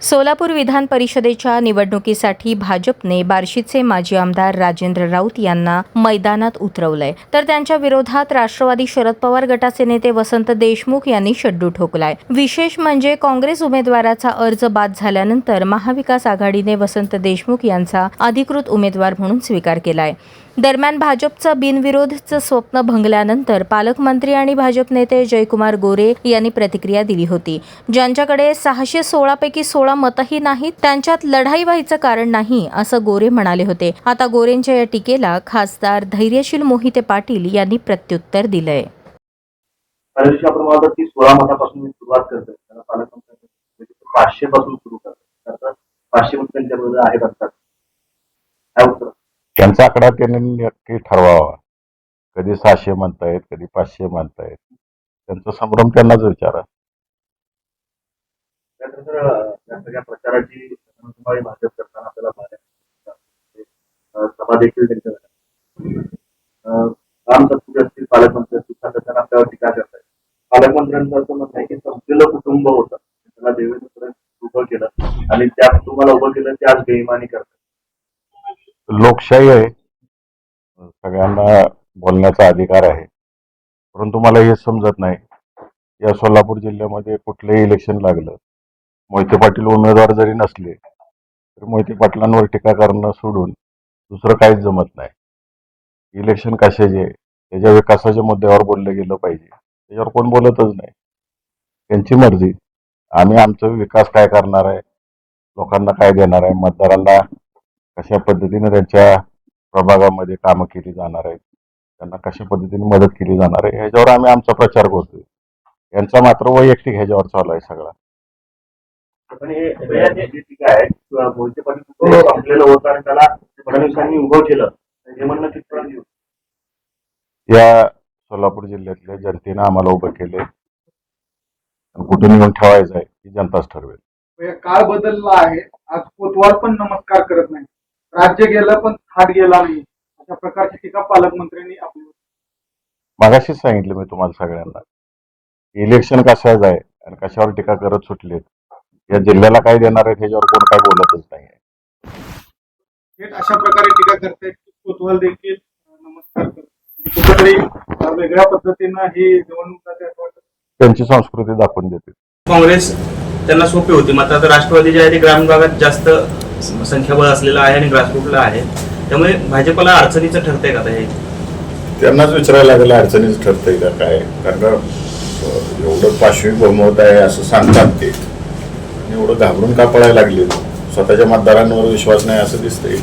सोलापूर विधान परिषदेच्या निवडणुकीसाठी भाजपने बार्शीचे माजी आमदार राजेंद्र राऊत यांना मैदानात उतरवलंय, तर त्यांच्या विरोधात राष्ट्रवादी शरद पवार गटाचे नेते वसंत देशमुख यांनी शड्डू ठोकलाय। विशेष म्हणजे काँग्रेस उमेदवाराचा अर्ज बाद झाल्यानंतर महाविकास आघाडीने वसंत देशमुख यांचा अधिकृत उमेदवार म्हणून स्वीकार केलाय। दरम्यान भाजपचं बिनविरोधचं स्वप्न भंगल्यानंतर पालकमंत्री आणि भाजप नेते जयकुमार गोरे यांनी प्रतिक्रिया दिली होती। ज्यांच्याकडे 616 पैकी 16 मतही नाहीत त्यांच्यात लढाई व्हायचं कारण नाही असं गोरे म्हणाले होते। आता गोरेंच्या या टीकेला खासदार धैर्यशील मोहिते पाटील यांनी प्रत्युत्तर दिलंय। आपण 16 मतापासून सुरुवात करतो, त्याला पालकमंत्री 500 पासून सुरू करतात, 500 त्यांच्या बरोबर आहेत असतात। त्यांचा आकडा त्यांनी नक्की ठरवावा। कधी 600 म्हणतायत, कधी 500 म्हणतायत, त्यांचा संभ्रम त्यांनाच विचारा। सगळ्या प्रचाराची भाजप करताना आपल्याला सभा देखील त्यांच्या काम तत्पुरे असतील, पालकमंत्री असतील, सातत्याने आपल्यावर टीका करतायत। पालकमंत्र्यांचं असं म्हणणं आहे की संपलेलं कुटुंब होतं, त्याला देवेंद्र उभं केलं आणि त्या कुटुंबाला उभं केलं, ते आज बेईमानी करतात। लोकशाही आहे, सगळ्यांना बोलण्याचा अधिकार आहे, परंतु मला हे समजत नाही, या सोलापूर जिल्ह्यामध्ये कुठलंही इलेक्शन लागलं, मोहिते पाटील उमेदवार जरी नसले तर मोहिते पाटलांवर टीका करणं सोडून दुसरं काहीच जमत नाही। इलेक्शन कशाचे, त्याच्या विकासाच्या मुद्द्यावर बोललं गेलं पाहिजे, त्याच्यावर कोण बोलतच नाही। त्यांची मर्जी, आम्ही आमचा विकास काय करणार आहे, लोकांना काय देणार आहे, मतदारांना कशा पद्धतीने त्यांच्या प्रभागामध्ये कामं केली जाणार आहेत, त्यांना कशा पद्धतीने मदत केली जाणार आहे, ह्याच्यावर आम्ही आमचा प्रचार करतोय। यांचा मात्र वैयक्तिक ह्याच्यावर चालू आहे सगळा। पण हे ठीक आहे, मोहिते पाटील संपलेलं होतं आणि त्याला फडणवीसांनी उभं केलं, हे म्हणणं कितपर्यंत येऊ? या सोलापूर जिल्ह्यातल्या जनतेनं आम्हाला उभं केले, कुठून येऊन ठेवायचं आहे ही जनताच ठरवेल। काळ बदलला आहे, आज कोतवाल पण नमस्कार करत नाही, राज्य गेलं पण थाट गेला नाही, अशा प्रकारची टीका पालकमंत्र्यांनी आपली मागाशीच सांगितलं मी तुम्हाला सगळ्यांना, इलेक्शन कशाचं आहे आणि कशावर टीका करत सुटलेत, या जिल्ह्याला काय देणार आहे त्याच्यावर कोण काय बोलतच नाही। अशा प्रकारे टीका करतायत की कोतवाल देखील नमस्कार करतात, कुठेतरी वेगळ्या पद्धतीनं ही निवडणूक त्यांची संस्कृती दाखवून देते। काँग्रेस त्यांना सोपी होती, मात्र आता राष्ट्रवादी जे आहे ते ग्रामीण भागात जास्त संख्याबळ असलेलं आहे आणि ग्रासरूटला आहे, त्यामुळे भाजपला अडचणीचं ठरतंय का हे? त्यांनाच विचारायला लागेल अडचणीच ठरतंय का काय, कारण का एवढं पाशवी बहुमत आहे असं सांगतात ते, एवढं घाबरून का पळायला लागले, स्वतःच्या मतदारांवर विश्वास नाही असं दिसतंय।